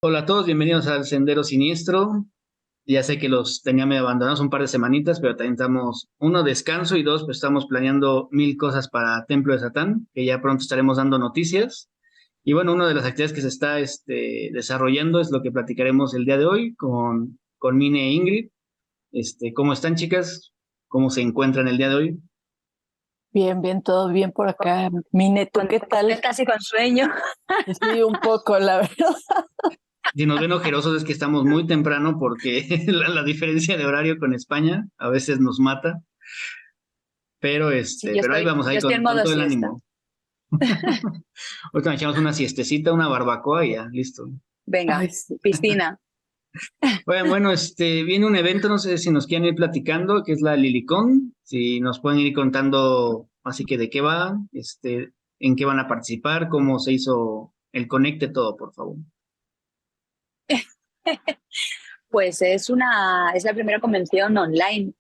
Hola a todos, bienvenidos al Sendero Siniestro. Ya sé que los tenía medio abandonados un par de semanitas, pero también estamos, uno, descanso y dos, pues estamos planeando mil cosas para Templo de Satán, que ya pronto estaremos dando noticias. Y bueno, una de las actividades que se está desarrollando es lo que platicaremos el día de hoy con Mine e Ingrid. ¿Cómo están, chicas? ¿Cómo se encuentran el día de hoy? Bien, bien, todo bien por acá. Mine, ¿tú qué tal? Casi con sueño. Sí, un poco, la verdad. Si nos ven ojerosos es que estamos muy temprano porque la diferencia de horario con España a veces nos mata. Pero, Sí, pero ahí vamos, yo ahí estoy en con modo todo el siesta. ánimo. Ahorita nos echamos una siestecita, una barbacoa y ya, listo. Venga, Ay, sí. piscina. Bueno, viene un evento, no sé si nos quieren ir platicando, que es la Lilicon, si nos pueden ir contando así que de qué va, en qué van a participar, cómo se hizo el conecte, todo, por favor. Pues es la primera convención online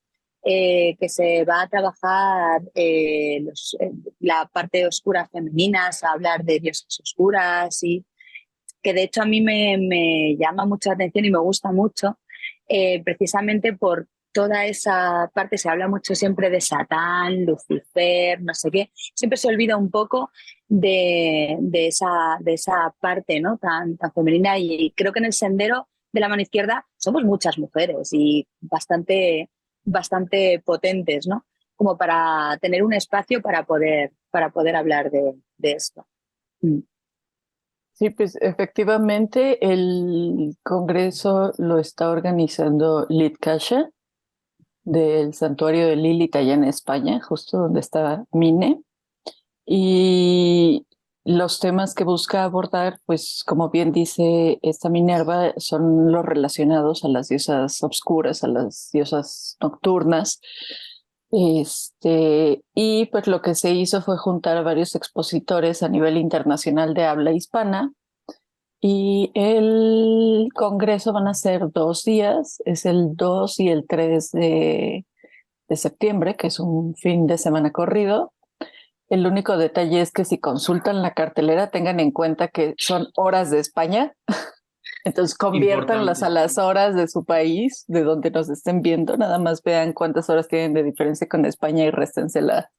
que se va a trabajar la parte oscura femenina, a hablar de diosas oscuras y que de hecho a mí me llama mucha atención y me gusta mucho, precisamente por toda esa parte. Se habla mucho siempre de Satán, Lucifer, no sé qué. Siempre se olvida un poco de esa parte, ¿no? Tan femenina, y creo que en el sendero de la mano izquierda somos muchas mujeres y bastante potentes, ¿no? Como para tener un espacio para poder hablar de esto. Mm. Sí, pues efectivamente el Congreso lo está organizando Litkasha del Santuario de Lilith allá en España, justo donde está Mine. Y los temas que busca abordar, pues como bien dice esta Minerva, son los relacionados a las diosas obscuras, a las diosas nocturnas. Y pues lo que se hizo fue juntar a varios expositores a nivel internacional de habla hispana. Y el congreso van a ser 2 días, es el 2 y el 3 de septiembre, que es un fin de semana corrido. El único detalle es que si consultan la cartelera, tengan en cuenta que son horas de España, entonces conviértanlas Importante. a las horas de su país, de donde nos estén viendo, nada más vean cuántas horas tienen de diferencia con España y réstensela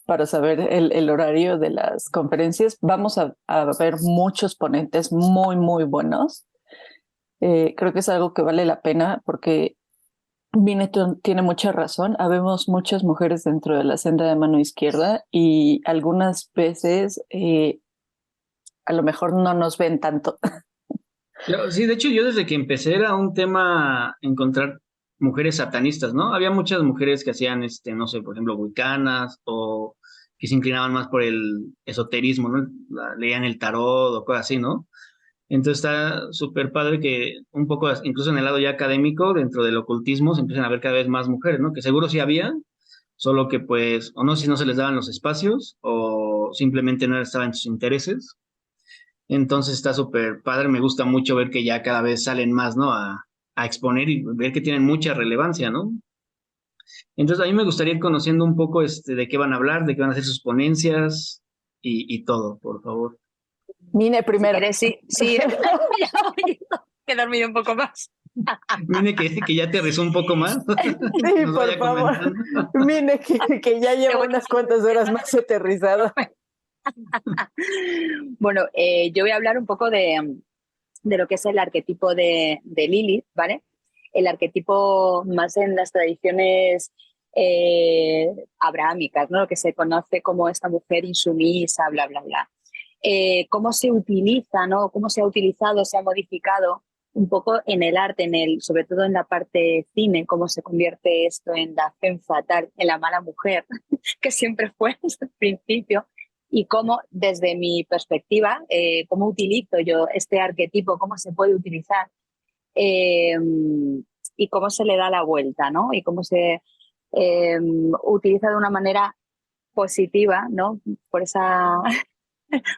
para saber el horario de las conferencias. Vamos a ver muchos ponentes muy, muy buenos. Creo que es algo que vale la pena porque Vinetton tiene mucha razón. Habemos muchas mujeres dentro de la senda de mano izquierda y algunas veces a lo mejor no nos ven tanto. Sí, de hecho yo desde que empecé era un tema encontrar mujeres satanistas, ¿no? Había muchas mujeres que hacían, no sé, por ejemplo, wiccanas o que se inclinaban más por el esoterismo, ¿no? Leían el tarot o cosas así, ¿no? Entonces está súper padre que un poco, incluso en el lado ya académico, dentro del ocultismo, se empiezan a ver cada vez más mujeres, ¿no? Que seguro sí había, solo que pues, o no sé si no se les daban los espacios o simplemente no estaban en sus intereses. Entonces está súper padre, me gusta mucho ver que ya cada vez salen más, ¿no? A exponer y ver que tienen mucha relevancia, ¿no? Entonces a mí me gustaría ir conociendo un poco de qué van a hablar, de qué van a hacer sus ponencias y todo, por favor. Mine Si primero. quieres, sí, sí. Ya voy, que he dormido un poco más. Mire que ya aterrizó un poco más, que Sí, nos por vaya favor. comentando. Mine que ya Te lleva voy- unas cuantas horas más aterrizada. Bueno, yo voy a hablar un poco de lo que es el arquetipo de Lilith, ¿vale? El arquetipo más en las tradiciones abrahámicas, ¿no? Lo que se conoce como esta mujer insumisa, bla, bla, bla. Cómo se utiliza, ¿no? Cómo se ha utilizado, se ha modificado un poco en el arte, sobre todo en la parte cine, cómo se convierte esto en la femme fatale, en la mala mujer, que siempre fue desde el principio, y cómo, desde mi perspectiva, cómo utilizo yo este arquetipo, cómo se puede utilizar, eh, y cómo se le da la vuelta, ¿no? Y cómo se utiliza de una manera positiva, ¿no? Por esa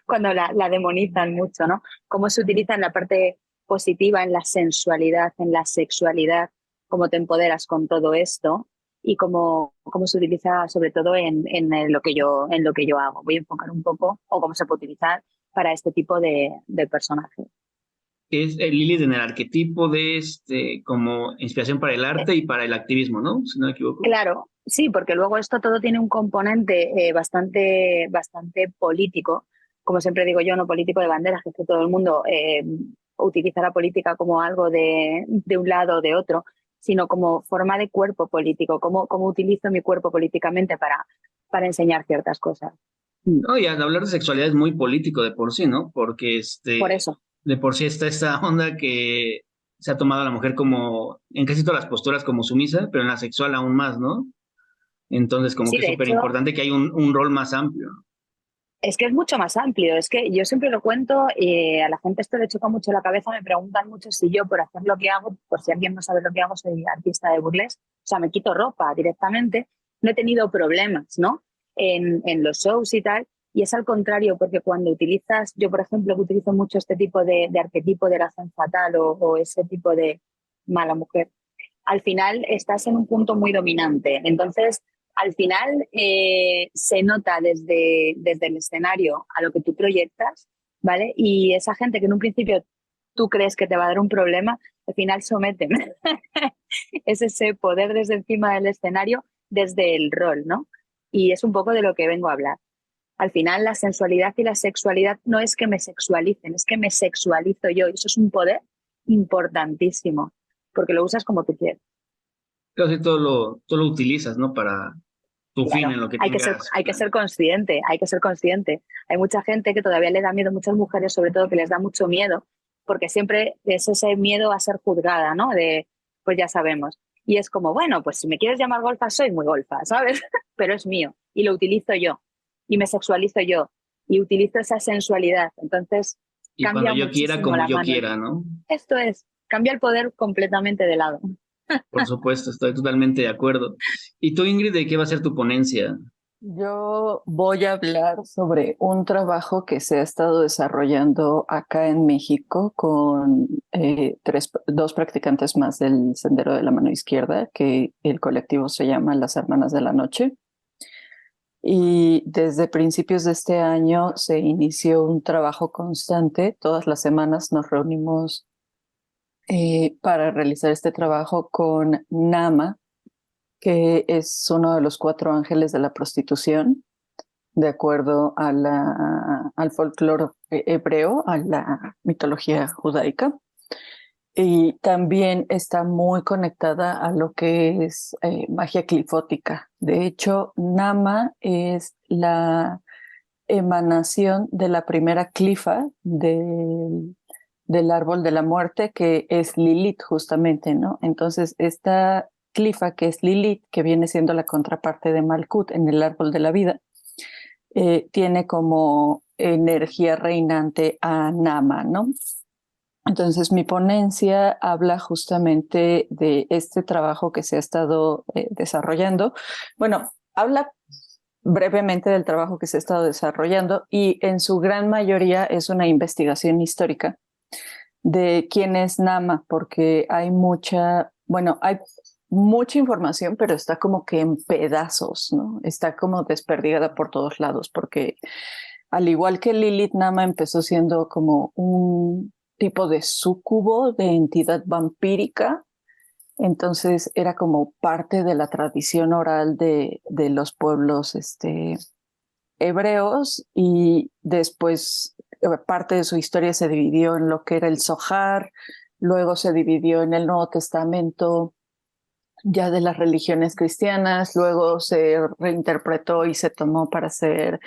cuando la demonizan mucho, ¿no? Cómo se utiliza en la parte positiva, en la sensualidad, en la sexualidad, cómo te empoderas con todo esto y cómo se utiliza sobre todo en lo que yo hago. Voy a enfocar un poco o cómo se puede utilizar para este tipo de personajes. es el Lilith en el arquetipo de como inspiración para el arte y para el activismo, ¿no? Si no me equivoco. Claro, sí, porque luego esto todo tiene un componente bastante político, como siempre digo yo, no político de banderas, que es que todo el mundo utiliza la política como algo de un lado o de otro, sino como forma de cuerpo político, cómo utilizo mi cuerpo políticamente para enseñar ciertas cosas. No, y al hablar de sexualidad es muy político de por sí, ¿no? Porque Por eso. de por sí está esta onda que se ha tomado a la mujer como, en casi todas las posturas como sumisa, pero en la sexual aún más, ¿no? Entonces, como Sí, que es de súper hecho, importante que hay un rol más amplio, ¿no? es que es mucho más amplio. Es que yo siempre lo cuento, a la gente esto le choca mucho la cabeza, me preguntan mucho si yo por hacer lo que hago, por si alguien no sabe lo que hago, soy artista de burlesque, o sea, me quito ropa directamente, no he tenido problemas, ¿no? En los shows y tal, y es al contrario, porque cuando utilizas, yo por ejemplo, que utilizo mucho este tipo de arquetipo de la femme fatal o ese tipo de mala mujer, al final estás en un punto muy dominante. Entonces, al final se nota desde el escenario a lo que tú proyectas, ¿vale? Y esa gente que en un principio tú crees que te va a dar un problema, al final someten. Es ese poder desde encima del escenario, desde el rol, ¿no? Y es un poco de lo que vengo a hablar. Al final, la sensualidad y la sexualidad no es que me sexualicen, es que me sexualizo yo. Y eso es un poder importantísimo, porque lo usas como tú quieres. Casi todo lo utilizas, ¿no? Para tu fin Claro, en lo que tengas hay que plan. ser consciente, hay que ser consciente. Hay mucha gente que todavía le da miedo, muchas mujeres sobre todo, que les da mucho miedo, porque siempre es ese miedo a ser juzgada, ¿no? Pues ya sabemos. Y es como, bueno, pues si me quieres llamar golfa, soy muy golfa, ¿sabes? Pero es mío y lo utilizo yo y me sexualizo yo y utilizo esa sensualidad. Entonces Y cuando cambia yo quiera, muchísimo como la yo mano. quiera, ¿no? Esto es, cambia el poder completamente de lado. Por supuesto, estoy totalmente de acuerdo. ¿Y tú, Ingrid, de qué va a ser tu ponencia? Yo voy a hablar sobre un trabajo que se ha estado desarrollando acá en México con dos practicantes más del Sendero de la Mano Izquierda, que el colectivo se llama Las Hermanas de la Noche. Y desde principios de este año se inició un trabajo constante. Todas las semanas nos reunimos para realizar este trabajo con Nama, que es uno de los cuatro ángeles de la prostitución, de acuerdo a al folclore hebreo, a la mitología judaica. Y también está muy conectada a lo que es magia clifótica. De hecho, Nama es la emanación de la primera clifa del árbol de la muerte, que es Lilith justamente, ¿no? Entonces, esta clifa, que es Lilith, que viene siendo la contraparte de Malkut en el árbol de la vida, tiene como energía reinante a Nama, ¿no? Entonces, mi ponencia habla justamente de este trabajo que se ha estado desarrollando. Bueno, habla brevemente del trabajo que se ha estado desarrollando y en su gran mayoría es una investigación histórica de quién es Nama, porque hay mucha información, pero está como que en pedazos, ¿no? Está como desperdigada por todos lados, porque al igual que Lilith, Nama empezó siendo como un tipo de súcubo, de entidad vampírica. Entonces era como parte de la tradición oral de los pueblos hebreos, y después parte de su historia se dividió en lo que era el Zohar, luego se dividió en el Nuevo Testamento ya de las religiones cristianas, luego se reinterpretó y se tomó para hacer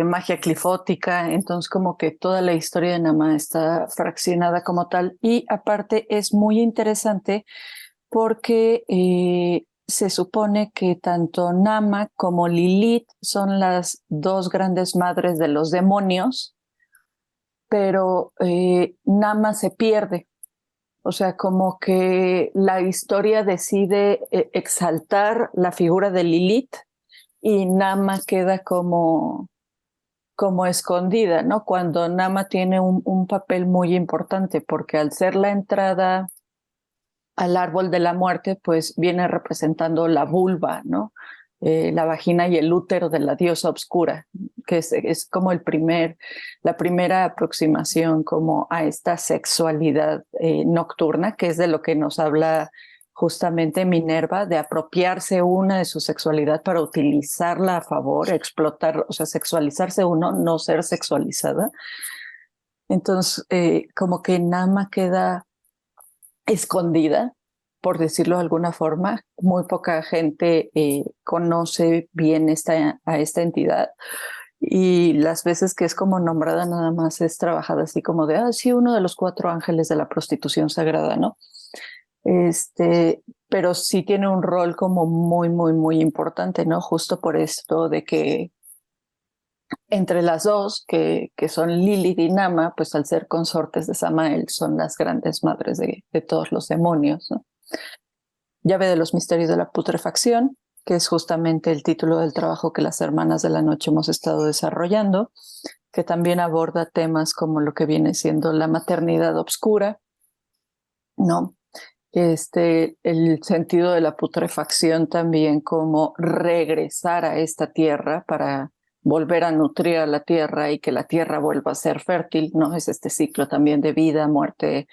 magia clifótica. Entonces como que toda la historia de Nama está fraccionada como tal, y aparte es muy interesante porque se supone que tanto Nama como Lilith son las dos grandes madres de los demonios, pero Nama se pierde. O sea, como que la historia decide exaltar la figura de Lilith y Nama queda como escondida, ¿no? Cuando Nama tiene un papel muy importante, porque al ser la entrada al árbol de la muerte, pues viene representando la vulva, ¿no? la vagina y el útero de la diosa obscura, que es como la primera aproximación como a esta sexualidad nocturna, que es de lo que nos habla justamente Minerva, de apropiarse una de su sexualidad para utilizarla a favor, explotar, o sea, sexualizarse uno, no ser sexualizada. Entonces, como que Nama queda escondida, por decirlo de alguna forma. Muy poca gente conoce bien a esta entidad, y las veces que es como nombrada nada más es trabajada así como de, sí, uno de los 4 ángeles de la prostitución sagrada, ¿no? Pero sí tiene un rol como muy, muy, muy importante, ¿no? Justo por esto de que entre las dos, que son Lilith y Nama, pues al ser consortes de Samael, son las grandes madres de todos los demonios, ¿no? Llave de los misterios de la putrefacción, que es justamente el título del trabajo que las Hermanas de la Noche hemos estado desarrollando, que también aborda temas como lo que viene siendo la maternidad obscura, ¿no? El sentido de la putrefacción también como regresar a esta tierra para volver a nutrir a la tierra y que la tierra vuelva a ser fértil, ¿no? Es este ciclo también de vida, muerte,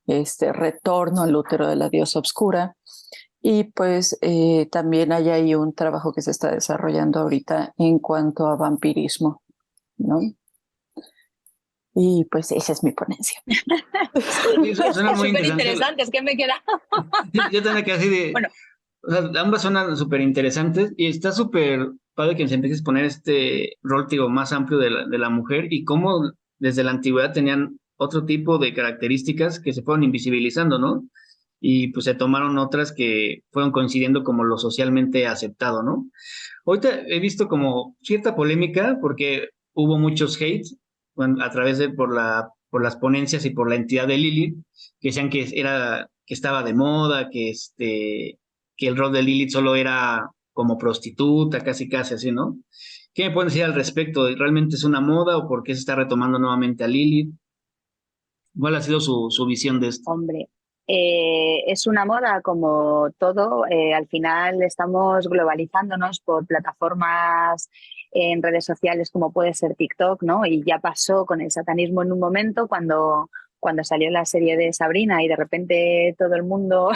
retorno al útero de la diosa obscura. Y pues también hay ahí un trabajo que se está desarrollando ahorita en cuanto a vampirismo, ¿no? Y pues esa es mi ponencia. Sí, suena muy Súper interesante. interesante, es que me queda... Yo tenía que así de... Bueno, O sea, ambas suenan súper interesantes y está súper padre que se empiece a exponer este rol, digo, más amplio de la mujer y cómo desde la antigüedad tenían otro tipo de características que se fueron invisibilizando, ¿no? Y pues se tomaron otras que fueron coincidiendo como lo socialmente aceptado, ¿no? Ahorita he visto como cierta polémica porque hubo muchos hates a través de por las ponencias y por la entidad de Lilith, que decían que estaba de moda, que el rol de Lilith solo era como prostituta, casi casi así, ¿no? ¿Qué me pueden decir al respecto? ¿Realmente es una moda o por qué se está retomando nuevamente a Lilith? ¿Cuál ha sido su visión de esto? hombre, es una moda como todo. Al final estamos globalizándonos por plataformas en redes sociales como puede ser TikTok, ¿no? Y ya pasó con el satanismo en un momento cuando salió la serie de Sabrina y de repente todo el mundo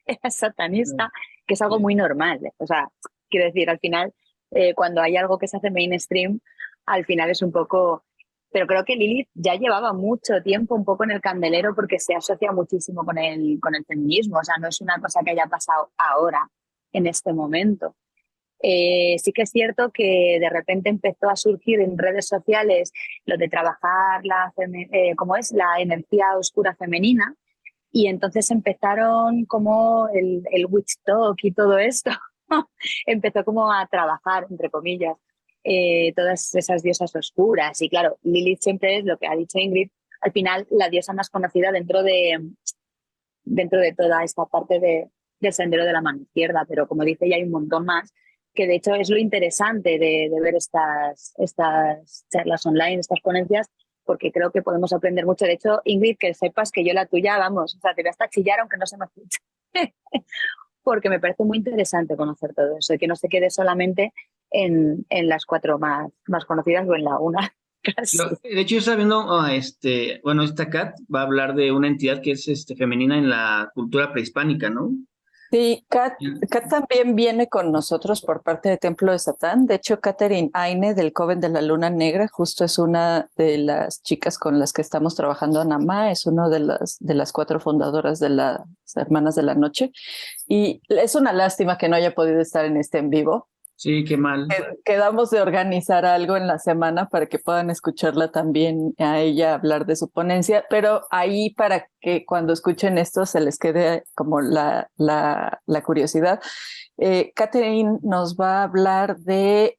era satanista, que es algo muy normal. O sea, quiero decir, al final, cuando hay algo que se hace mainstream, al final es un poco... Pero creo que Lilith ya llevaba mucho tiempo un poco en el candelero porque se asocia muchísimo con el feminismo. O sea, no es una cosa que haya pasado ahora, en este momento. Sí que es cierto que de repente empezó a surgir en redes sociales lo de trabajar como es la energía oscura femenina, y entonces empezaron como el witch talk y todo esto. Empezó como a trabajar, entre comillas, todas esas diosas oscuras. Y claro, Lilith siempre es lo que ha dicho Ingrid, al final la diosa más conocida dentro de toda esta parte del sendero de la mano izquierda, pero como dice, ya hay un montón más, que de hecho es lo interesante de ver estas charlas online, estas ponencias, porque creo que podemos aprender mucho. De hecho, Ingrid, que sepas que yo la tuya, vamos, o sea, te voy hasta chillar aunque no se me escuche, porque me parece muy interesante conocer todo eso y que no se quede solamente en las 4 más conocidas o en la una casi. De hecho, yo estaba viendo, bueno, esta Kat va a hablar de una entidad que es femenina en la cultura prehispánica, ¿no? Sí, Kat también viene con nosotros por parte de Templo de Satán. De hecho, Catherine Aine del Coven de la Luna Negra justo es una de las chicas con las que estamos trabajando en AMA, es una de las 4 fundadoras de las Hermanas de la Noche. Y es una lástima que no haya podido estar en este en vivo. Sí, qué mal. Quedamos de organizar algo en la semana para que puedan escucharla también a ella hablar de su ponencia, pero ahí para que cuando escuchen esto se les quede como la curiosidad. Catherine nos va a hablar de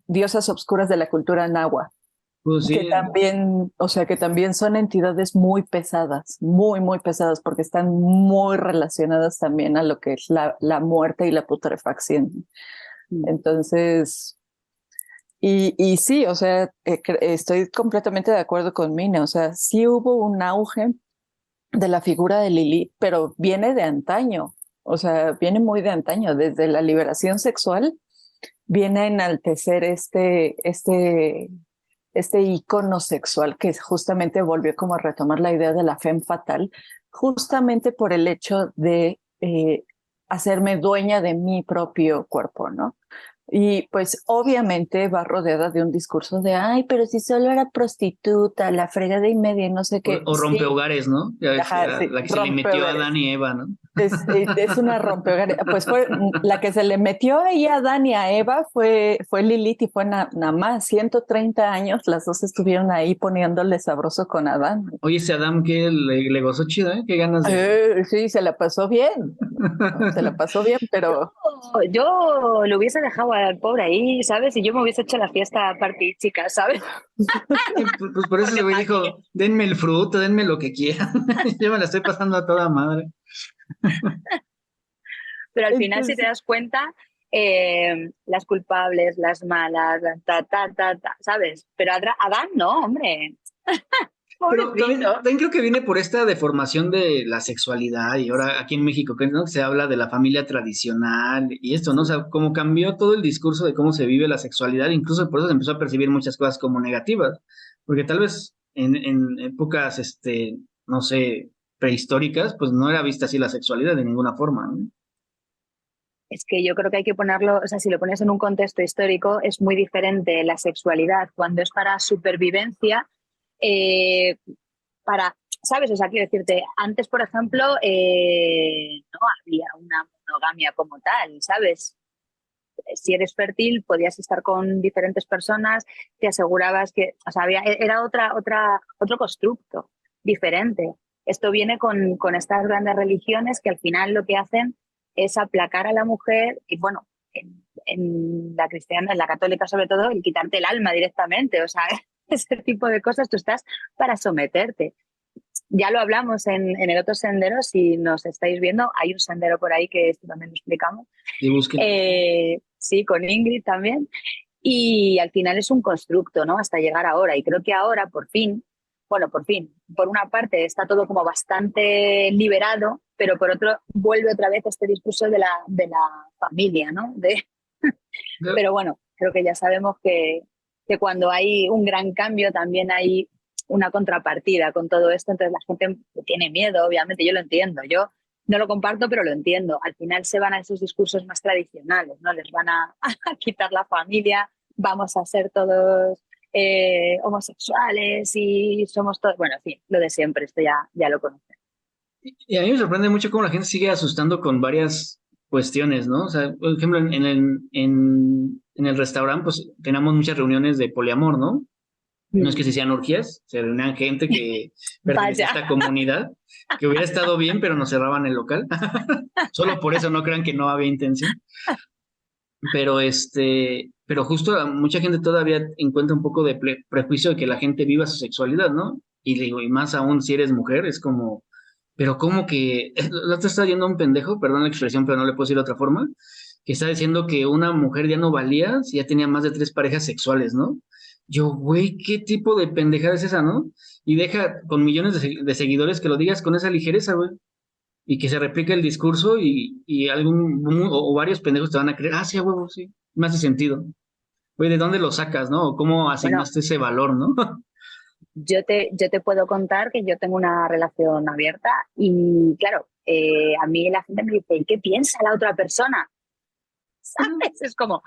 diosas obscuras de la cultura náhuatl. Pues sí, Que también, o sea, que también son entidades muy pesadas, muy, muy pesadas, porque están muy relacionadas también a lo que es la muerte y la putrefacción. Entonces, y sí, o sea, estoy completamente de acuerdo con Mina, o sea, sí hubo un auge de la figura de Lilith, pero viene de antaño. O sea, viene muy de antaño, desde la liberación sexual, viene a enaltecer este icono sexual que justamente volvió como a retomar la idea de la femme fatale, justamente por el hecho de hacerme dueña de mi propio cuerpo, ¿no? Y pues obviamente va rodeada de un discurso de, ay, pero si solo era prostituta, la fregada y media y no sé qué. O Sí, rompehogares, ¿no? Ya ves, ajá, sí, la que se le rompe metió a hogares. Adán y Eva, ¿no? Es una rompehogares. Pues fue la que se le metió ahí a Adán y a Eva fue Lilith y fue nada más 130 años, las dos estuvieron ahí poniéndole sabroso con Adán. Oye, ese Adam que le gozó chido, ¿eh? Qué ganas de... Sí, se la pasó bien, ¿no? Se la pasó bien, pero Yo lo hubiese dejado al pobre ahí, ¿sabes? Y yo me hubiese hecho la fiesta a partir chica, ¿sabes? Pues por eso ese Porque güey para qué. dijo, denme el fruto, denme lo que quieran. Yo me la estoy pasando a toda madre. Pero al final, si te entonces, das cuenta, las culpables, las malas, ¿sabes? Pero Adán no, hombre, Pero también, pobrecito. también creo que viene por esta deformación de la sexualidad y ahora aquí en México, que, ¿no? Se habla de la familia tradicional y esto, ¿no? O sea, como cambió todo el discurso de cómo se vive la sexualidad, incluso por eso se empezó a percibir muchas cosas como negativas, porque tal vez en épocas, no sé, prehistóricas, pues no era vista así la sexualidad de ninguna forma, ¿no? Es que yo creo que hay que ponerlo, o sea, si lo pones en un contexto histórico, es muy diferente la sexualidad cuando es para supervivencia, eh, para, ¿sabes? O sea, quiero decirte, antes, por ejemplo, no había una monogamia como tal, ¿sabes? Si eres fértil, podías estar con diferentes personas, te asegurabas que, o sea, era otro constructo diferente. Esto viene con estas grandes religiones que al final lo que hacen es aplacar a la mujer y, bueno, en la cristiana, en la católica sobre todo, el quitarte el alma directamente. O sea, ese tipo de cosas tú estás para someterte. Ya lo hablamos en el otro sendero, si nos estáis viendo, hay un sendero por ahí que esto también lo explicamos. Y busquen. Sí, con Ingrid también. Y al final es un constructo, ¿no? Hasta llegar ahora. Y creo que ahora, por fin, bueno, por fin, por una parte está todo como bastante liberado, pero por otro vuelve otra vez este discurso de la familia, ¿no? Pero bueno, creo que ya sabemos que cuando hay un gran cambio también hay una contrapartida con todo esto, entonces la gente tiene miedo, obviamente, yo lo entiendo, yo no lo comparto, pero lo entiendo. Al final se van a esos discursos más tradicionales, ¿no? Les van a quitar la familia, vamos a ser todos homosexuales y somos todos, bueno, en fin, lo de siempre, esto ya lo conocen. Y a mí me sorprende mucho cómo la gente sigue asustando con varias cuestiones, ¿no? O sea, por ejemplo, en el restaurante, pues teníamos muchas reuniones de poliamor, ¿no? No es que se hacían orgías, se reunían gente que pertenecía a Vaya, esta comunidad, que hubiera estado bien, pero nos cerraban el local. Solo por eso no crean que no había intención. Pero pero justo mucha gente todavía encuentra un poco de prejuicio de que la gente viva su sexualidad, ¿no? Y le digo, y más aún si eres mujer, es como, pero ¿cómo que? La otra está yendo un pendejo, perdón la expresión, pero no le puedo decir de otra forma, que está diciendo que una mujer ya no valía si ya tenía más de 3 parejas sexuales, ¿no? Yo, güey, ¿qué tipo de pendejada es esa, no? Y deja con millones de seguidores que lo digas con esa ligereza, güey, y que se replique el discurso y o varios pendejos te van a creer, ah, sí, a huevo, sí, me hace sentido. Güey, ¿de dónde lo sacas, no? ¿O cómo bueno, asignaste ese valor, no? yo te puedo contar que yo tengo una relación abierta y claro, a mí la gente me dice, ¿y qué piensa la otra persona? ¿Sabes? Es como,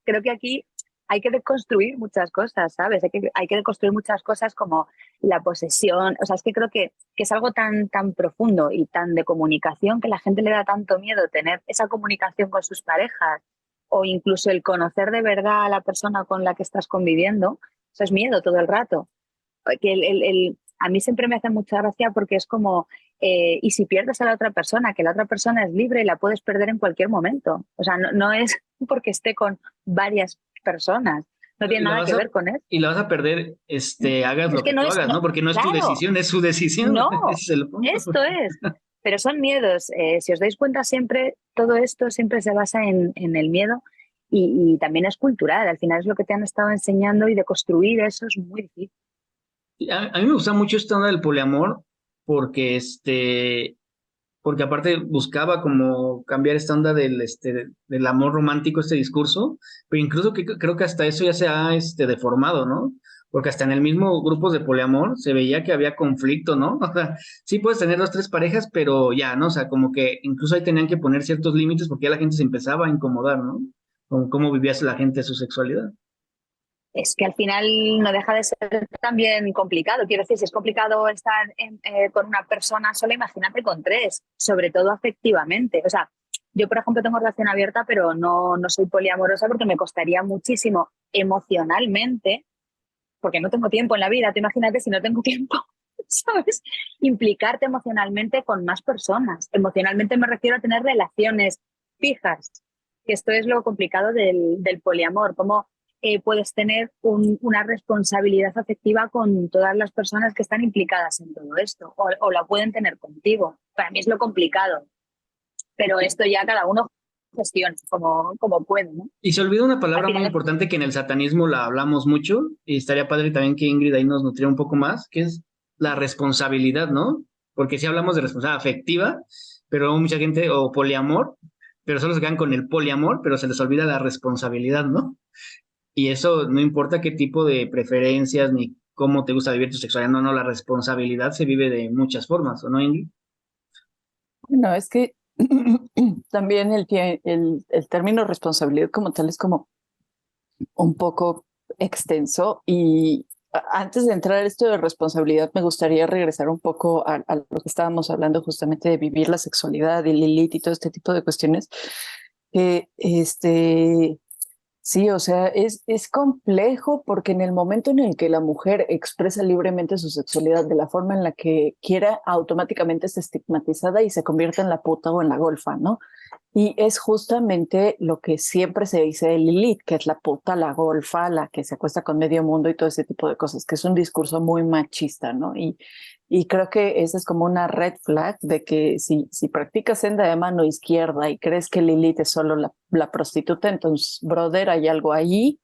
creo que aquí hay que deconstruir muchas cosas, ¿sabes? Hay que deconstruir muchas cosas como la posesión. O sea, es que creo que es algo tan profundo y tan de comunicación que la gente le da tanto miedo tener esa comunicación con sus parejas o incluso el conocer de verdad a la persona con la que estás conviviendo. Eso es miedo todo el rato. Que a mí siempre me hace mucha gracia porque es como, y si pierdes a la otra persona, que la otra persona es libre y la puedes perder en cualquier momento. O sea, no es porque esté con varias personas, no Y tiene la nada vas que a, ver con eso. y la vas a perder, hagas Es lo que que no tú es, hagas, no, ¿no? Porque no es tu claro, decisión, es su decisión. no, Ese es el punto. esto es. Pero son miedos. Si os dais cuenta, siempre, todo esto siempre se basa en el miedo y también es cultural. Al final es lo que te han estado enseñando y de construir eso es muy difícil. A mí me gusta mucho esta onda del poliamor porque porque aparte buscaba como cambiar esta onda del amor romántico, este discurso, pero incluso creo que hasta eso ya se ha deformado, ¿no? Porque hasta en el mismo grupos de poliamor se veía que había conflicto, ¿no? O sea, sí puedes tener dos, tres parejas, pero ya, ¿no? O sea, como que incluso ahí tenían que poner ciertos límites porque ya la gente se empezaba a incomodar, ¿no? Con cómo vivía la gente su sexualidad. Es que al final no deja de ser también complicado. Quiero decir, si es complicado estar con una persona sola, imagínate con tres, sobre todo afectivamente. O sea, yo, por ejemplo, tengo relación abierta, pero no soy poliamorosa porque me costaría muchísimo emocionalmente, porque no tengo tiempo en la vida. Tú imagínate si no tengo tiempo, ¿sabes? Implicarte emocionalmente con más personas. Emocionalmente me refiero a tener relaciones fijas, que esto es lo complicado del poliamor. Cómo puedes tener una responsabilidad afectiva con todas las personas que están implicadas en todo esto, o la pueden tener contigo. Para mí es lo complicado, pero esto ya cada uno gestiona como puede, ¿no? Y se olvida una Al palabra muy final, importante que en el satanismo la hablamos mucho, y estaría padre también que Ingrid ahí nos nutriera un poco más, que es la responsabilidad, ¿no? Porque sí hablamos de responsabilidad afectiva, pero mucha gente, o poliamor, pero solo se quedan con el poliamor, pero se les olvida la responsabilidad, ¿no? Y eso no importa qué tipo de preferencias ni cómo te gusta vivir tu sexualidad, no, no, la responsabilidad se vive de muchas formas, ¿o no, Ingrid? No, es que también el término responsabilidad como tal es como un poco extenso y antes de entrar a esto de responsabilidad me gustaría regresar un poco a lo que estábamos hablando justamente de vivir la sexualidad y Lilith y todo este tipo de cuestiones que sí, o sea, es complejo porque en el momento en el que la mujer expresa libremente su sexualidad de la forma en la que quiera, automáticamente es estigmatizada y se convierte en la puta o en la golfa, ¿no? Y es justamente lo que siempre se dice de Lilith, que es la puta, la golfa, la que se acuesta con medio mundo y todo ese tipo de cosas, que es un discurso muy machista, ¿no? Y creo que esa es como una red flag de que si practicas senda de mano izquierda y crees que Lilith es solo la prostituta, entonces, brother, hay algo ahí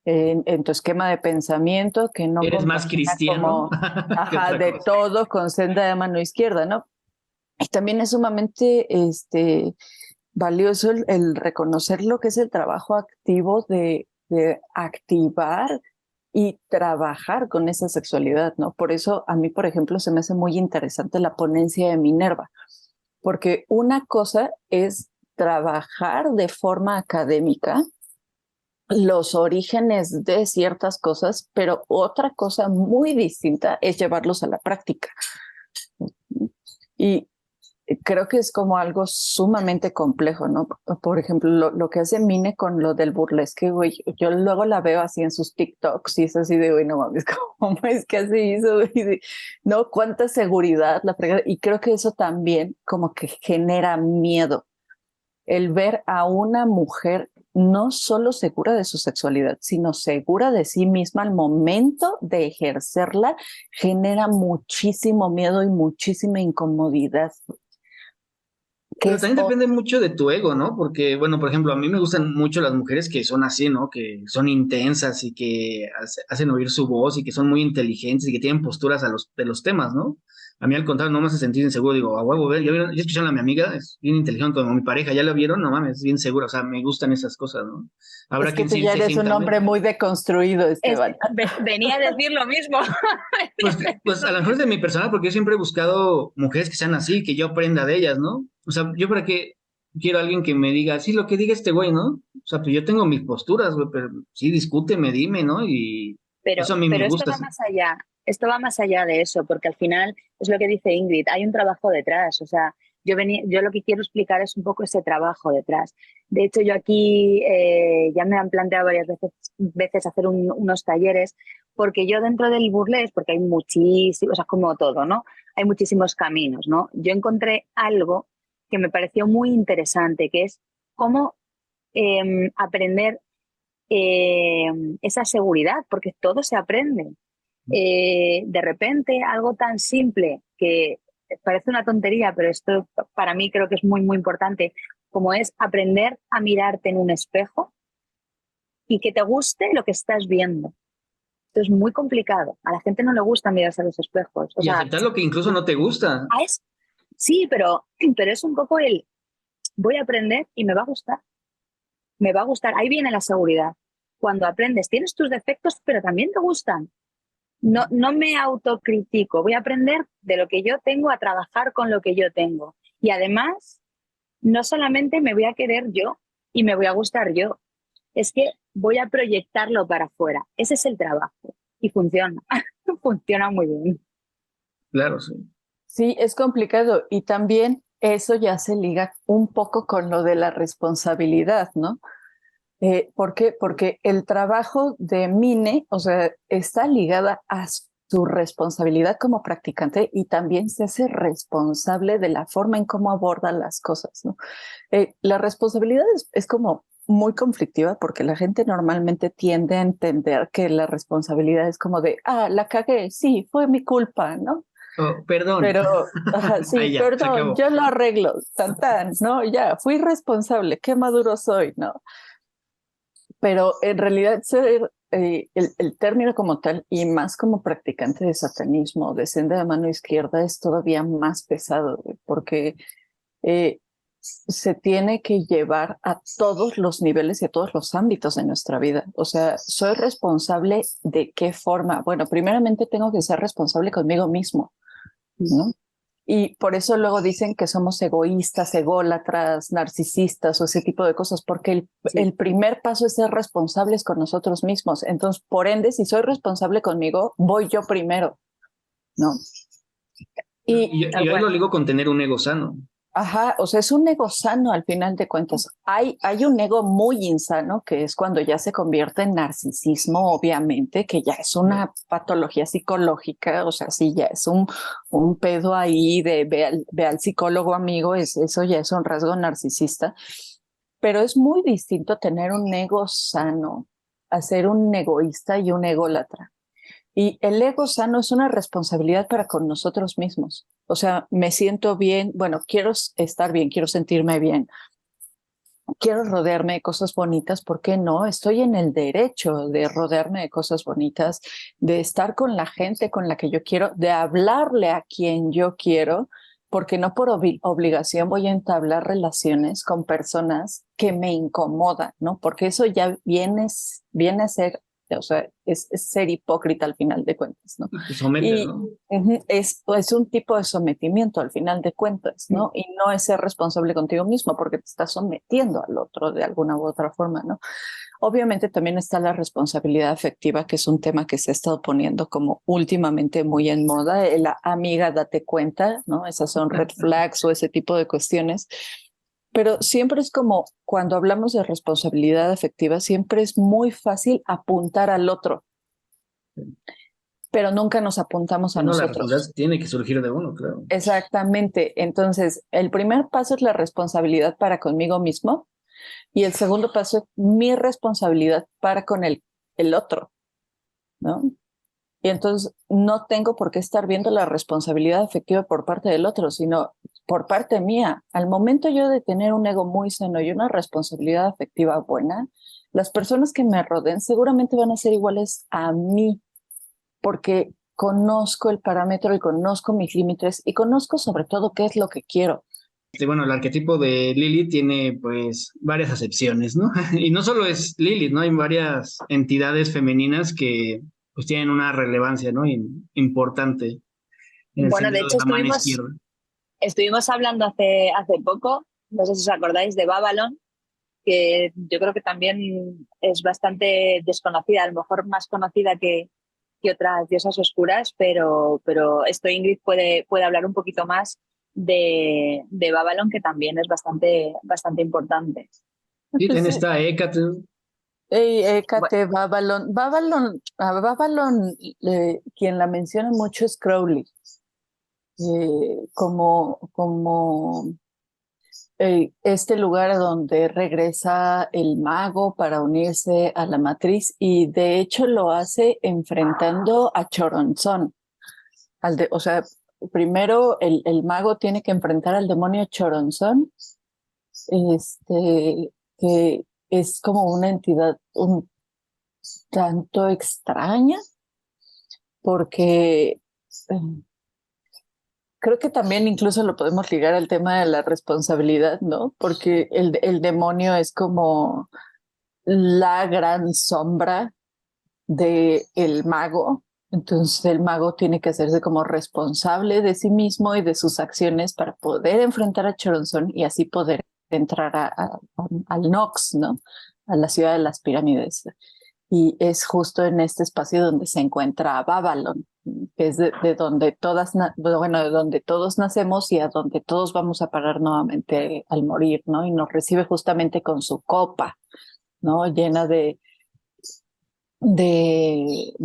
en tu esquema de pensamiento que no ¿Eres más compagina cristiano como, que ajá, otra de cosa? todo con senda de mano izquierda, ¿no? Y también es sumamente, valioso el reconocer lo que es el trabajo activo de activar y trabajar con esa sexualidad, ¿no? Por eso a mí, por ejemplo, se me hace muy interesante la ponencia de Minerva, porque una cosa es trabajar de forma académica los orígenes de ciertas cosas, pero otra cosa muy distinta es llevarlos a la práctica. Y creo que es como algo sumamente complejo, ¿no? Por ejemplo, lo que hace Mine con lo del burlesque, güey, yo luego la veo así en sus TikToks y es así de, güey, no mames, ¿cómo es que así hizo? Güey? No, cuánta seguridad, la fregada. Y creo que eso también como que genera miedo, el ver a una mujer no solo segura de su sexualidad, sino segura de sí misma al momento de ejercerla, genera muchísimo miedo y muchísima incomodidad. Que Pero es también depende mucho de tu ego, ¿no? Porque, bueno, por ejemplo, a mí me gustan mucho las mujeres que son así, ¿no? Que son intensas y que hacen oír su voz y que son muy inteligentes y que tienen posturas de los temas, ¿no? A mí al contrario no me hace sentir inseguro, digo, a huevo, ve, ya escucharon a mi amiga, es bien inteligente como mi pareja, ya la vieron, no mames, es bien segura, o sea, me gustan esas cosas, ¿no? Es Habrá que quien tú sí ya se eres un sienta hombre menos. muy deconstruido, Esteban. venía a decir lo mismo. Pues, Venía a decir pues lo a lo mejor es de mi persona, porque yo siempre he buscado mujeres que sean así, que yo aprenda de ellas, ¿no? O sea, yo para qué quiero a alguien que me diga, sí, lo que diga este güey, ¿no? O sea, pues yo tengo mis posturas, güey, pero sí, discúteme, dime, ¿no? Y eso a mí me Pero esto gusta. va más allá, esto va más allá de eso, porque al final es lo que dice Ingrid, hay un trabajo detrás, o sea, yo lo que quiero explicar es un poco ese trabajo detrás. De hecho, yo aquí ya me han planteado varias veces hacer unos talleres, porque yo dentro del burlesque, porque hay muchísimos, o sea, como todo, ¿no? Hay muchísimos caminos, ¿no? Yo encontré algo que me pareció muy interesante, que es cómo aprender eh, esa seguridad, porque todo se aprende. De repente, algo tan simple que parece una tontería, pero esto para mí creo que es muy, muy importante, como es aprender a mirarte en un espejo y que te guste lo que estás viendo. Esto es muy complicado. A la gente no le gusta mirarse a los espejos. O Y sea, aceptar lo que incluso no te gusta. es, sí, pero pero es un poco voy a aprender y me va a gustar. Me va a gustar. Ahí viene la seguridad. Cuando aprendes, tienes tus defectos, pero también te gustan. No, no me autocritico. Voy a aprender de lo que yo tengo, a trabajar con lo que yo tengo. Y además, no solamente me voy a querer yo y me voy a gustar yo, es que voy a proyectarlo para afuera. Ese es el trabajo. Y funciona. Funciona muy bien. Claro, sí. Sí, es complicado y también eso ya se liga un poco con lo de la responsabilidad, ¿no? ¿Por qué? Porque el trabajo de Mine, o sea, está ligada a su responsabilidad como practicante y también se hace responsable de la forma en cómo aborda las cosas, ¿no? La responsabilidad es como muy conflictiva porque la gente normalmente tiende a entender que la responsabilidad es como de, la cagué, sí, fue mi culpa, ¿no? Oh, perdón. Pero, sí, Ahí ya, se perdón, acabó. yo lo arreglo, tan, ¿no? Ya, fui responsable, qué maduro soy, ¿no? Pero en realidad el término como tal y más como practicante de satanismo, de senda de mano izquierda, es todavía más pesado, porque eh, se tiene que llevar a todos los niveles y a todos los ámbitos de nuestra vida. O sea, soy responsable de qué forma. Bueno, primeramente tengo que ser responsable conmigo mismo, ¿no? Y por eso luego dicen que somos egoístas, ególatras, narcisistas o ese tipo de cosas, porque el primer paso es ser responsables con nosotros mismos. Entonces, por ende, si soy responsable conmigo, voy yo primero, ¿no? Y ahí lo ligo con tener un ego sano. Ajá, o sea, es un ego sano al final de cuentas. Hay un ego muy insano que es cuando ya se convierte en narcisismo, obviamente, que ya es una patología psicológica, o sea, sí, ya es un pedo ahí de ve al psicólogo amigo, eso ya es un rasgo narcisista, pero es muy distinto tener un ego sano a ser un egoísta y un ególatra. Y el ego sano es una responsabilidad para con nosotros mismos. O sea, me siento bien, bueno, quiero estar bien, quiero sentirme bien, quiero rodearme de cosas bonitas, ¿por qué no? Estoy en el derecho de rodearme de cosas bonitas, de estar con la gente con la que yo quiero, de hablarle a quien yo quiero, porque no por obligación voy a entablar relaciones con personas que me incomodan, ¿no? Porque eso ya viene a ser, o sea, es ser hipócrita al final de cuentas, ¿no? Te sometes, Y ¿no? es un tipo de sometimiento al final de cuentas, ¿no? Y no es ser responsable contigo mismo porque te estás sometiendo al otro de alguna u otra forma, ¿no? Obviamente también está la responsabilidad afectiva, que es un tema que se ha estado poniendo como últimamente muy en moda. La amiga, date cuenta, ¿no? Esas son red flags o ese tipo de cuestiones. Pero siempre es como cuando hablamos de responsabilidad afectiva, siempre es muy fácil apuntar al otro, pero nunca nos apuntamos a Y no, la responsabilidad nosotros. tiene que surgir de uno, claro. Exactamente. Entonces, el primer paso es la responsabilidad para conmigo mismo y el segundo paso es mi responsabilidad para con el otro, ¿no? Y entonces no tengo por qué estar viendo la responsabilidad afectiva por parte del otro, sino por parte mía. Al momento yo de tener un ego muy sano y una responsabilidad afectiva buena, las personas que me rodeen seguramente van a ser iguales a mí, porque conozco el parámetro y conozco mis límites y conozco sobre todo qué es lo que quiero. Bueno, el arquetipo de Lilith tiene pues varias acepciones, ¿no? Y no solo es Lilith, ¿no? Hay varias entidades femeninas que pues tienen una relevancia, ¿no? Importante en el Bueno, de sentido de hecho la mano izquierda. estuvimos hablando hace poco, no sé si os acordáis, de Babylon, que yo creo que también es bastante desconocida, a lo mejor más conocida que otras diosas oscuras, pero esto Ingrid puede hablar un poquito más de Babylon, que también es bastante importante. Sí, Pues, también está Hécate. Bueno, Écate, Babylon, quien la menciona mucho es Crowley, como este lugar a donde regresa el mago para unirse a la matriz y de hecho lo hace enfrentando a Choronzón. O sea, primero el mago tiene que enfrentar al demonio Choronzón, que es como una entidad un tanto extraña porque creo que también incluso lo podemos ligar al tema de la responsabilidad, ¿no? Porque el demonio es como la gran sombra de el mago. Entonces el mago tiene que hacerse como responsable de sí mismo y de sus acciones para poder enfrentar a Choronzon y así poder entrar al Nox, ¿no? A la ciudad de las pirámides. Y es justo en este espacio donde se encuentra Babylon, que es de donde de donde todos nacemos y a donde todos vamos a parar nuevamente al morir, ¿no? Y nos recibe justamente con su copa, ¿no? Llena de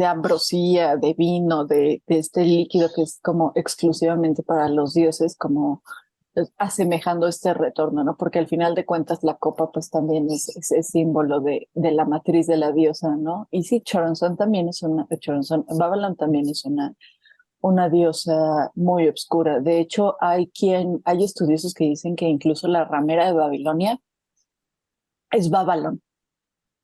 ambrosía, de vino, de este líquido que es como exclusivamente para los dioses, como asemejando este retorno, ¿no? Porque al final de cuentas la copa pues también es símbolo de la matriz de la diosa, ¿no? Y sí, Babylon también es una diosa muy obscura. De hecho, hay estudiosos que dicen que incluso la ramera de Babilonia es Babylon,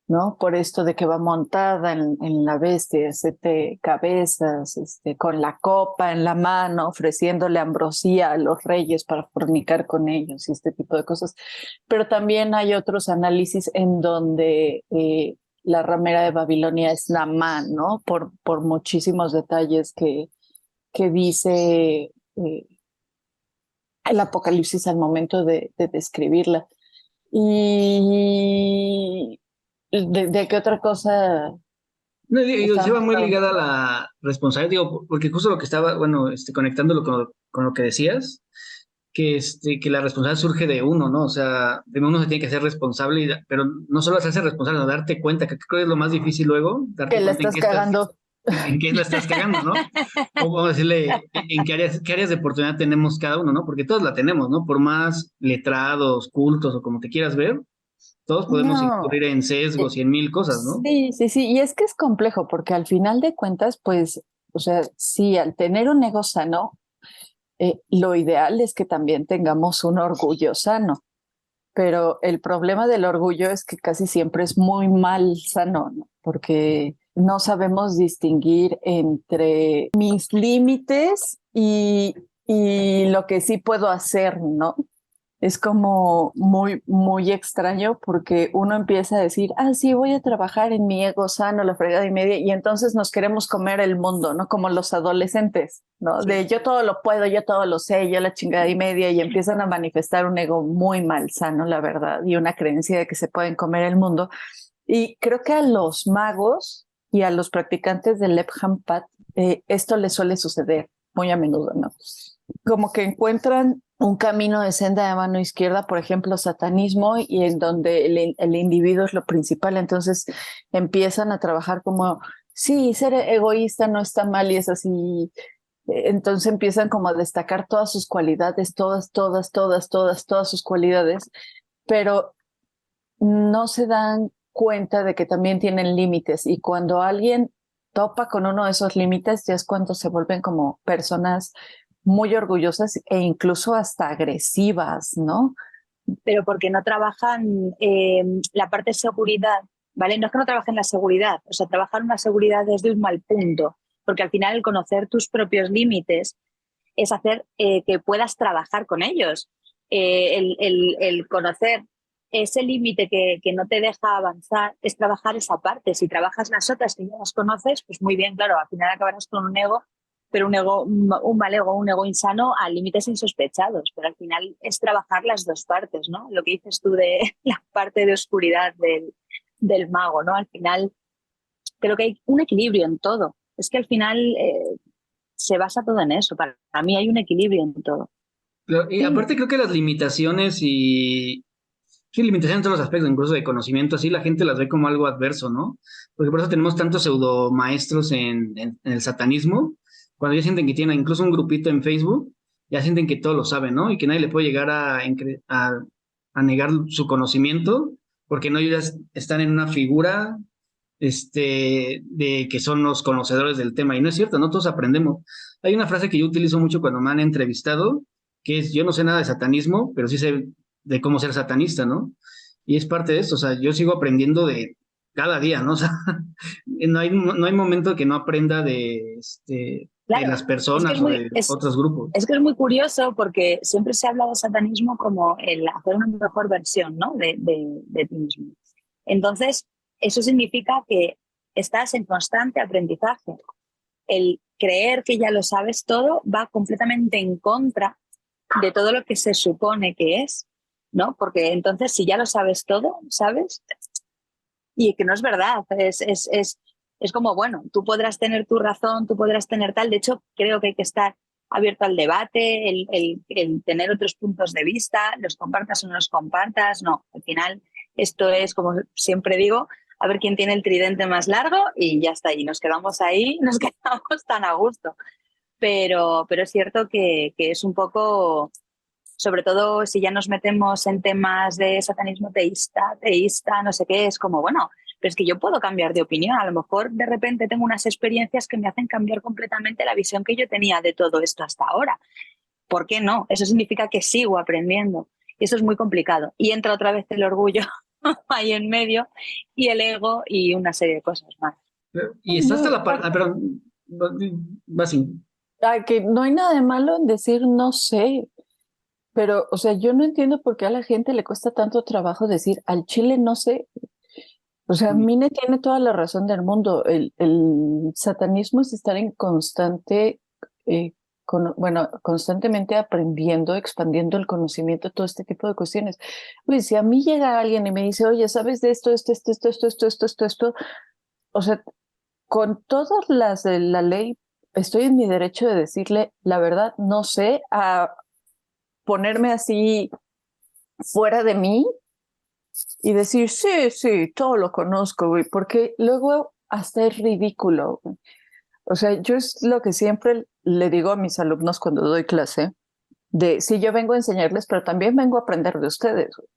¿no? Por esto de que va montada en la bestia, 7 cabezas, con la copa en la mano, ofreciéndole ambrosía a los reyes para fornicar con ellos y este tipo de cosas. Pero también hay otros análisis en donde la ramera de Babilonia es Namán, ¿no? Por muchísimos detalles que dice el Apocalipsis al momento de describirla. Y ¿de qué otra cosa No, digo, se va estábamos muy hablando? ligada a la responsabilidad, digo, porque justo lo que estaba, bueno, conectándolo con lo que decías, que la responsabilidad surge de uno, ¿no? O sea, de uno se tiene que ser responsable, pero no solo hacerse responsable, sino darte cuenta, que creo que es lo más difícil luego, Que darte la cuenta estás cagando. en qué la estás cagando, ¿no? O vamos a decirle, en qué áreas de oportunidad tenemos cada uno, ¿no? Porque todos la tenemos, ¿no? Por más letrados, cultos o como te quieras ver, todos podemos No, incurrir en eh, sesgos y en mil cosas, ¿no? sí, sí, sí, y es que es complejo porque al final de cuentas, pues, o sea, sí, al tener un ego sano, lo ideal es que también tengamos un orgullo sano, pero el problema del orgullo es que casi siempre es muy mal sano, ¿no? Porque no sabemos distinguir entre mis límites y lo que sí puedo hacer, ¿no? Es como muy, muy extraño porque uno empieza a decir, ah, sí, voy a trabajar en mi ego sano, la fregada y media, y entonces nos queremos comer el mundo, ¿no? Como los adolescentes, ¿no? Sí. De yo todo lo puedo, yo todo lo sé, yo la chingada y media, y empiezan a manifestar un ego muy malsano, la verdad, y una creencia de que se pueden comer el mundo. Y creo que a los magos y a los practicantes del Lephampat esto les suele suceder muy a menudo, ¿no? Como que encuentran un camino de senda de mano izquierda, por ejemplo, satanismo, y en donde el individuo es lo principal. Entonces empiezan a trabajar como, sí, ser egoísta no está mal y es así. Entonces empiezan como a destacar todas sus cualidades, todas sus cualidades, pero no se dan cuenta de que también tienen límites. Y cuando alguien topa con uno de esos límites, ya es cuando se vuelven como personas muy orgullosas e incluso hasta agresivas, ¿no? Pero porque no trabajan la parte de seguridad, ¿vale? No es que no trabajen la seguridad, o sea, trabajan una seguridad desde un mal punto, porque al final el conocer tus propios límites es hacer que puedas trabajar con ellos. El conocer ese límite que no te deja avanzar es trabajar esa parte. Si trabajas las otras que ya las conoces, pues muy bien, claro, al final acabarás con un ego, pero un mal ego, un ego insano a límites insospechados. Pero al final es trabajar las dos partes, ¿no? Lo que dices tú de la parte de oscuridad del mago, ¿no? Al final creo que hay un equilibrio en todo. Es que al final se basa todo en eso. Para mí hay un equilibrio en todo. Y Sí, aparte creo que las limitaciones y sí, limitaciones en todos los aspectos, incluso de conocimiento, así la gente las ve como algo adverso, ¿no? Porque por eso tenemos tantos pseudo maestros en el satanismo, cuando ya sienten que tienen incluso un grupito en Facebook, ya sienten que todo lo saben, ¿no? Y que nadie le puede llegar a negar su conocimiento, porque no ellos ya están en una figura de que son los conocedores del tema. Y no es cierto, no todos aprendemos. Hay una frase que yo utilizo mucho cuando me han entrevistado, que es, yo no sé nada de satanismo, pero sí sé de cómo ser satanista, ¿no? Y es parte de esto, o sea, yo sigo aprendiendo de cada día, ¿no? O sea, no hay momento que no aprenda de Claro, las es que personas o de otros grupos. es que es muy curioso porque siempre se habla de satanismo como el hacer una mejor versión, ¿no? de ti mismo. Entonces, eso significa que estás en constante aprendizaje. El creer que ya lo sabes todo va completamente en contra de todo lo que se supone que es, ¿no? Porque entonces, si ya lo sabes todo, ¿sabes? Y que no es verdad, es como, bueno, tú podrás tener tu razón, tú podrás tener tal, de hecho, creo que hay que estar abierto al debate, el tener otros puntos de vista, los compartas o no los compartas, no, al final esto es, como siempre digo, a ver quién tiene el tridente más largo y ya está, y nos quedamos ahí, nos quedamos tan a gusto, pero es cierto que es un poco sobre todo si ya nos metemos en temas de satanismo teísta, no sé qué, es como, bueno, pero es que yo puedo cambiar de opinión. A lo mejor de repente tengo unas experiencias que me hacen cambiar completamente la visión que yo tenía de todo esto hasta ahora. ¿Por qué no? Eso significa que sigo aprendiendo. Y eso es muy complicado. Y entra otra vez el orgullo ahí en medio y el ego y una serie de cosas más. Y está hasta la parte, perdón, va sin. Que no hay nada de malo en decir no sé, pero, o sea, yo no entiendo por qué a la gente le cuesta tanto trabajo decir al chile no sé. O sea, Mine tiene toda la razón del mundo. El satanismo es estar en constante, bueno, constantemente aprendiendo, expandiendo el conocimiento, todo este tipo de cuestiones. Pues si a mí llega alguien y me dice, oye, ¿sabes de esto? O sea, con todas las de la ley, estoy en mi derecho de decirle, la verdad, no sé, a ponerme así fuera de mí y decir, sí, todo lo conozco, güey, porque luego hasta es ridículo. Güey. O sea, yo es lo que siempre le digo a mis alumnos cuando doy clase, de sí, yo vengo a enseñarles, pero también vengo a aprender de ustedes, güey,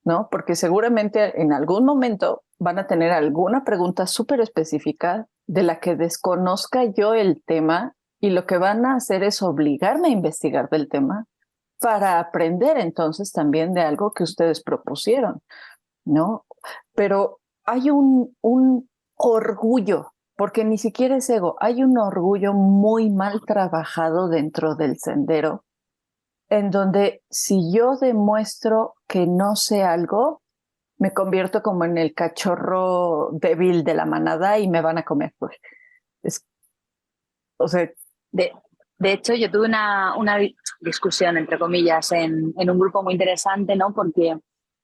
¿no? Porque seguramente en algún momento van a tener alguna pregunta súper específica de la que desconozca yo el tema y lo que van a hacer es obligarme a investigar del tema para aprender entonces también de algo que ustedes propusieron. ¿No? Pero hay un orgullo, porque ni siquiera es ego, hay un orgullo muy mal trabajado dentro del sendero, en donde si yo demuestro que no sé algo, me convierto como en el cachorro débil de la manada y me van a comer. Pues. Es, o sea, De, de hecho, yo tuve una discusión, entre comillas, en un grupo muy interesante, ¿no? Porque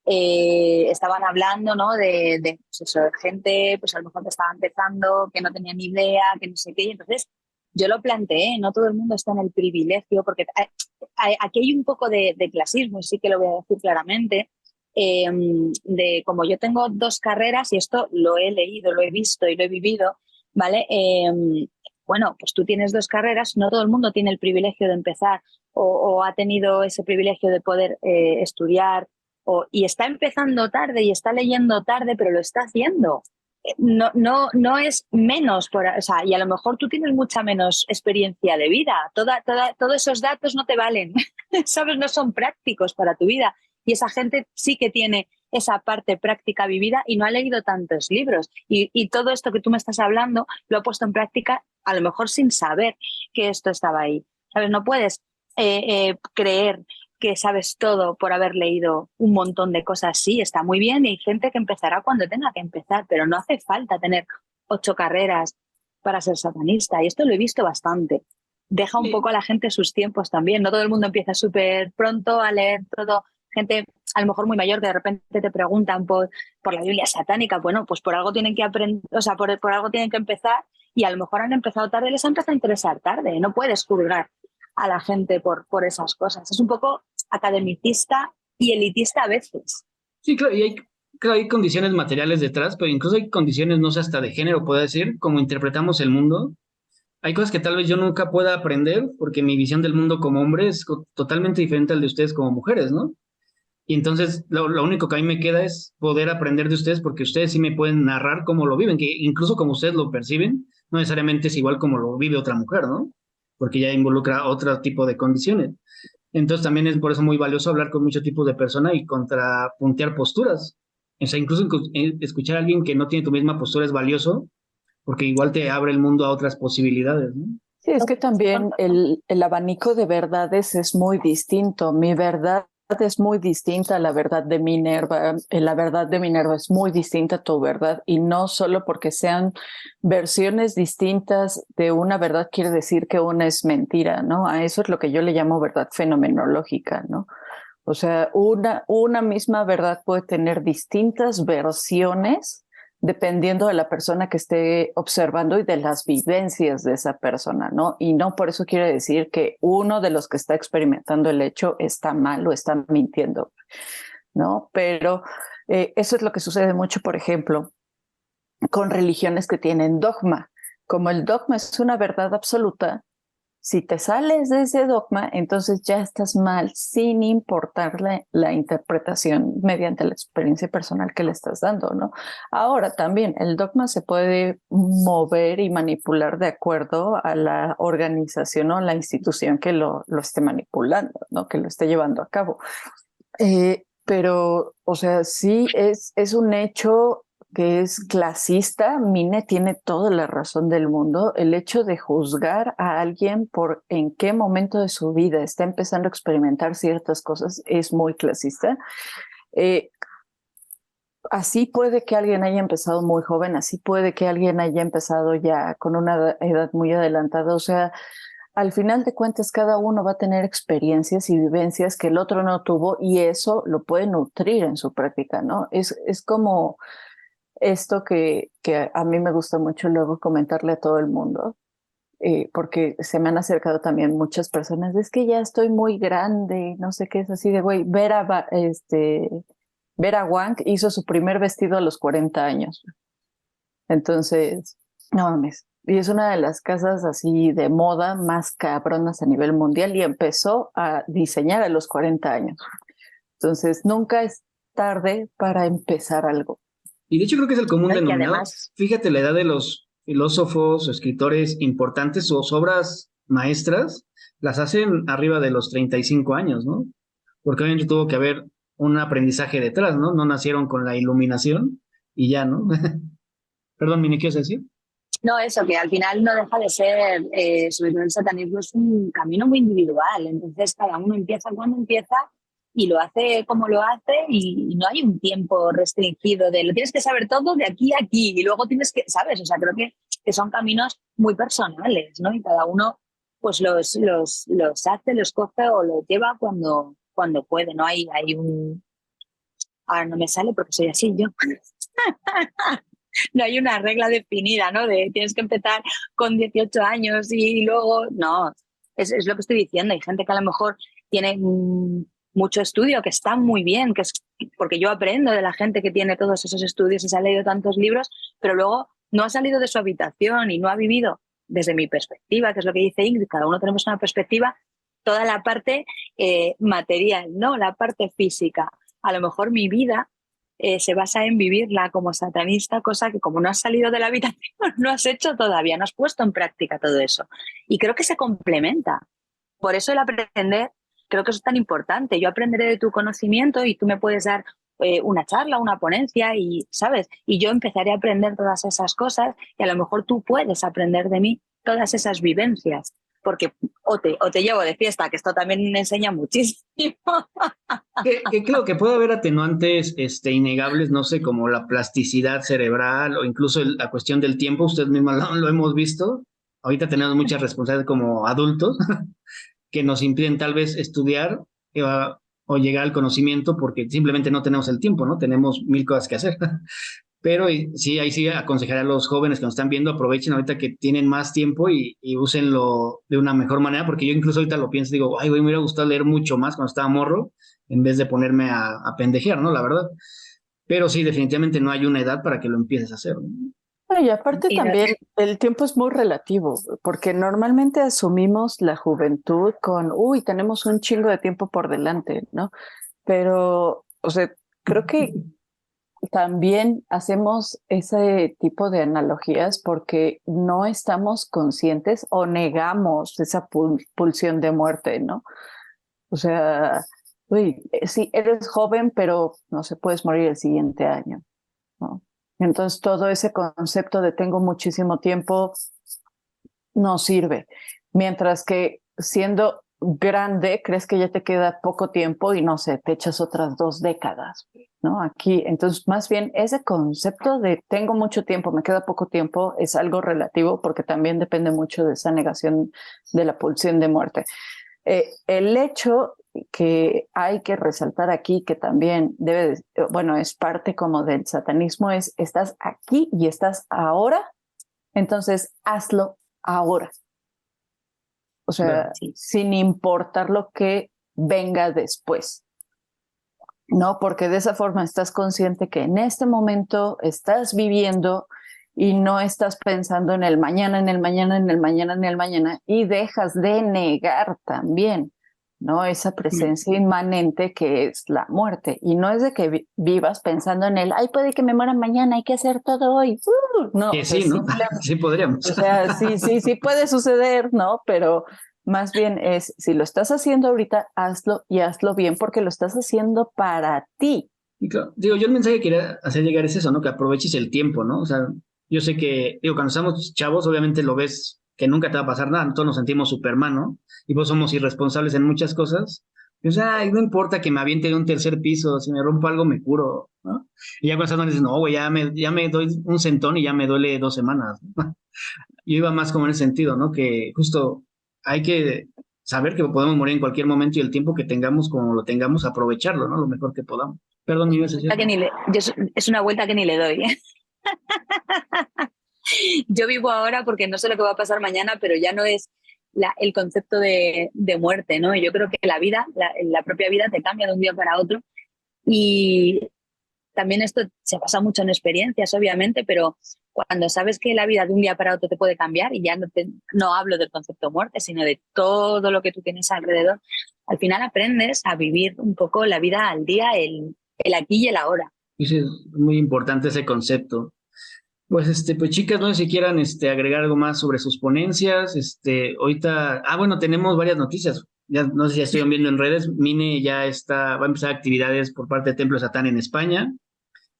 estaban hablando, ¿no? Pues eso, de gente, pues a lo mejor que estaba empezando, que no tenía ni idea, que no sé qué. Y entonces yo lo planteé, no todo el mundo está en el privilegio, porque aquí hay un poco de clasismo, y sí que lo voy a decir claramente, de como yo tengo dos carreras, y esto lo he leído, lo he visto y lo he vivido, ¿vale? Bueno, pues tú tienes dos carreras, no todo el mundo tiene el privilegio de empezar o ha tenido ese privilegio de poder estudiar y está empezando tarde y está leyendo tarde, pero lo está haciendo. No es menos, o sea, y a lo mejor tú tienes mucha menos experiencia de vida. Todos esos datos no te valen, ¿sabes? No son prácticos para tu vida. Y esa gente sí que tiene esa parte práctica vivida y no ha leído tantos libros. Y todo esto que tú me estás hablando lo ha puesto en práctica a lo mejor sin saber que esto estaba ahí. ¿Sabes? No puedes creer que sabes todo por haber leído un montón de cosas. Sí, está muy bien y hay gente que empezará cuando tenga que empezar, pero no hace falta tener 8 carreras para ser satanista. Y esto lo he visto bastante. Deja un poco a la gente sus tiempos también. No todo el mundo empieza súper pronto a leer todo. Gente a lo mejor muy mayor que de repente te preguntan por la Biblia satánica. Bueno, pues por algo tienen que aprender, o sea, por algo tienen que empezar y a lo mejor han empezado tarde, les ha empezado a interesar tarde. No puedes juzgar a la gente por esas cosas. Es un poco academicista y elitista a veces. Sí, claro, y claro, hay condiciones materiales detrás, pero incluso hay condiciones, no sé, hasta de género, puedo decir, como interpretamos el mundo. Hay cosas que tal vez yo nunca pueda aprender porque mi visión del mundo como hombre es totalmente diferente al de ustedes como mujeres, ¿no? Y entonces lo único que a mí me queda es poder aprender de ustedes porque ustedes sí me pueden narrar cómo lo viven, que incluso como ustedes lo perciben, no necesariamente es igual como lo vive otra mujer, ¿no? Porque ya involucra otro tipo de condiciones. Entonces también es por eso muy valioso hablar con muchos tipos de personas y contrapuntear posturas. O sea, incluso escuchar a alguien que no tiene tu misma postura es valioso porque igual te abre el mundo a otras posibilidades, ¿no? Sí, es que también el abanico de verdades es muy distinto. Mi verdad es muy distinta a la verdad de Minerva. La verdad de Minerva es muy distinta a tu verdad, y no solo porque sean versiones distintas de una verdad quiere decir que una es mentira, ¿no? A eso es lo que yo le llamo verdad fenomenológica, ¿no? O sea, una misma verdad puede tener distintas versiones dependiendo de la persona que esté observando y de las vivencias de esa persona, ¿no? Y no por eso quiere decir que uno de los que está experimentando el hecho está mal o está mintiendo, ¿no? Pero eso es lo que sucede mucho, por ejemplo, con religiones que tienen dogma. Como el dogma es una verdad absoluta, si te sales de ese dogma, entonces ya estás mal, sin importar la interpretación mediante la experiencia personal que le estás dando, ¿no? Ahora también el dogma se puede mover y manipular de acuerdo a la organización o la institución que lo esté manipulando, ¿no? Que lo esté llevando a cabo. Pero, o sea, sí es un hecho que es clasista. Mine tiene toda la razón del mundo. El hecho de juzgar a alguien por en qué momento de su vida está empezando a experimentar ciertas cosas es muy clasista. Así puede que alguien haya empezado muy joven, así puede que alguien haya empezado ya con una edad muy adelantada. O sea, al final de cuentas, cada uno va a tener experiencias y vivencias que el otro no tuvo, y eso lo puede nutrir en su práctica, ¿no? Es como esto que a mí me gusta mucho luego comentarle a todo el mundo, porque se me han acercado también muchas personas, es que ya estoy muy grande, no sé qué es así de, güey, Vera Wang hizo su primer vestido a los 40 años. Entonces, no mames. Y es una de las casas así de moda más cabronas a nivel mundial, y empezó a diseñar a los 40 años. Entonces, nunca es tarde para empezar algo. Y de hecho creo que es el común ¿no? Y que denominador. además, Fíjate la edad de los filósofos o escritores importantes, sus obras maestras las hacen arriba de los 35 años, ¿no? Porque obviamente tuvo que haber un aprendizaje detrás, ¿no? No nacieron con la iluminación y ya, ¿no? Perdón, Mini, ¿qué ibas a decir? no, eso, que al final no deja de ser, sobre todo el satanismo es un camino muy individual, entonces cada uno empieza cuando empieza y lo hace como lo hace, y no hay un tiempo restringido de lo tienes que saber todo de aquí a aquí y luego tienes que, ¿sabes? O sea, creo que son caminos muy personales, ¿no? Y cada uno pues los hace, los coge o los lleva cuando puede, ¿no? Hay un... Ahora no me sale porque soy así yo. No hay una regla definida, ¿no? De tienes que empezar con 18 años y luego, no, es lo que estoy diciendo. Hay gente que a lo mejor tiene mucho estudio, que está muy bien, que es porque yo aprendo de la gente que tiene todos esos estudios y se ha leído tantos libros, pero luego no ha salido de su habitación y no ha vivido desde mi perspectiva, que es lo que dice Ingrid, cada uno tenemos una perspectiva, toda la parte material, ¿no? La parte física. A lo mejor mi vida se basa en vivirla como satanista, cosa que como no has salido de la habitación, no has hecho todavía, no has puesto en práctica todo eso. Y creo que se complementa. Por eso el aprender, creo que eso es tan importante. Yo aprenderé de tu conocimiento y tú me puedes dar una charla, una ponencia, y, ¿sabes? Y yo empezaré a aprender todas esas cosas, y a lo mejor tú puedes aprender de mí todas esas vivencias. Porque o te llevo de fiesta, que esto también me enseña muchísimo. Que creo que puede haber atenuantes innegables, no sé, como la plasticidad cerebral o incluso la cuestión del tiempo, usted misma lo hemos visto. Ahorita tenemos muchas responsabilidades como adultos que nos impiden tal vez estudiar o llegar al conocimiento porque simplemente no tenemos el tiempo, ¿no? Tenemos mil cosas que hacer. Pero sí, ahí sí aconsejaré a los jóvenes que nos están viendo, aprovechen ahorita que tienen más tiempo y úsenlo de una mejor manera, porque yo incluso ahorita lo pienso, digo, ay, güey, me hubiera gustado leer mucho más cuando estaba morro, en vez de ponerme a pendejear, ¿no? La verdad. Pero sí, definitivamente no hay una edad para que lo empieces a hacer, ¿no? Y aparte Y no, también el tiempo es muy relativo, porque normalmente asumimos la juventud con, uy, tenemos un chingo de tiempo por delante, ¿no? Pero, o sea, creo que también hacemos ese tipo de analogías porque no estamos conscientes o negamos esa pulsión de muerte, ¿no? O sea, uy, sí, eres joven, pero no se puedes morir el siguiente año, ¿no? Entonces todo ese concepto de tengo muchísimo tiempo no sirve. Mientras que siendo grande, crees que ya te queda poco tiempo y no sé, te echas otras 2 décadas, ¿no? Aquí, entonces, más bien ese concepto de tengo mucho tiempo, me queda poco tiempo, es algo relativo porque también depende mucho de esa negación de la pulsión de muerte. El hecho que hay que resaltar aquí, que también bueno, es parte como del satanismo, es estás aquí y estás ahora, entonces hazlo ahora. O sea, Sí. sin importar lo que venga después, ¿no? Porque de esa forma estás consciente que en este momento estás viviendo y no estás pensando en el mañana, en el mañana, en el mañana, en el mañana, y dejas de negar también, ¿no? Esa presencia inmanente que es la muerte. Y no es de que vivas pensando en el, ay, puede que me muera mañana, hay que hacer todo hoy. No, Que o sea, sí, ¿no? Sí podríamos. o sea, sí puede suceder, ¿no? Pero más bien es, si lo estás haciendo ahorita, hazlo y hazlo bien porque lo estás haciendo para ti. Y claro, digo, yo el mensaje que quería hacer llegar es eso, ¿no? Que aproveches el tiempo, ¿no? O sea, yo sé que, digo, cuando estamos chavos, obviamente lo ves que nunca te va a pasar nada, todos nos sentimos Superman, ¿no? Y pues somos irresponsables en muchas cosas. Y, o sea, ay, no importa que me aviente de un tercer piso, si me rompo algo me curo, ¿no? Y ya cuando estás dices, no, güey, ya me doy un centón y ya me duele 2 semanas, ¿no? Yo iba más como en ese sentido, ¿no? Que justo hay que saber que podemos morir en cualquier momento y el tiempo que tengamos, como lo tengamos, aprovecharlo, ¿no? Lo mejor que podamos. Perdón, mi Vuelta que ni le- es una vuelta que ni le doy, ¿eh? Yo vivo ahora porque no sé lo que va a pasar mañana, pero ya no es el concepto de muerte, ¿no? Yo creo que la vida, la propia vida te cambia de un día para otro y también esto se basa mucho en experiencias, obviamente, pero cuando sabes que la vida de un día para otro te puede cambiar, y ya no hablo del concepto muerte, sino de todo lo que tú tienes alrededor, al final aprendes a vivir un poco la vida al día, el aquí y el ahora. Y sí, es muy importante ese concepto. Pues, pues chicas, no sé si quieran, agregar algo más sobre sus ponencias, ahorita, bueno, tenemos varias noticias, ya no sé si ya estoy viendo en redes, Mine ya va a empezar actividades por parte de Templo Satán en España,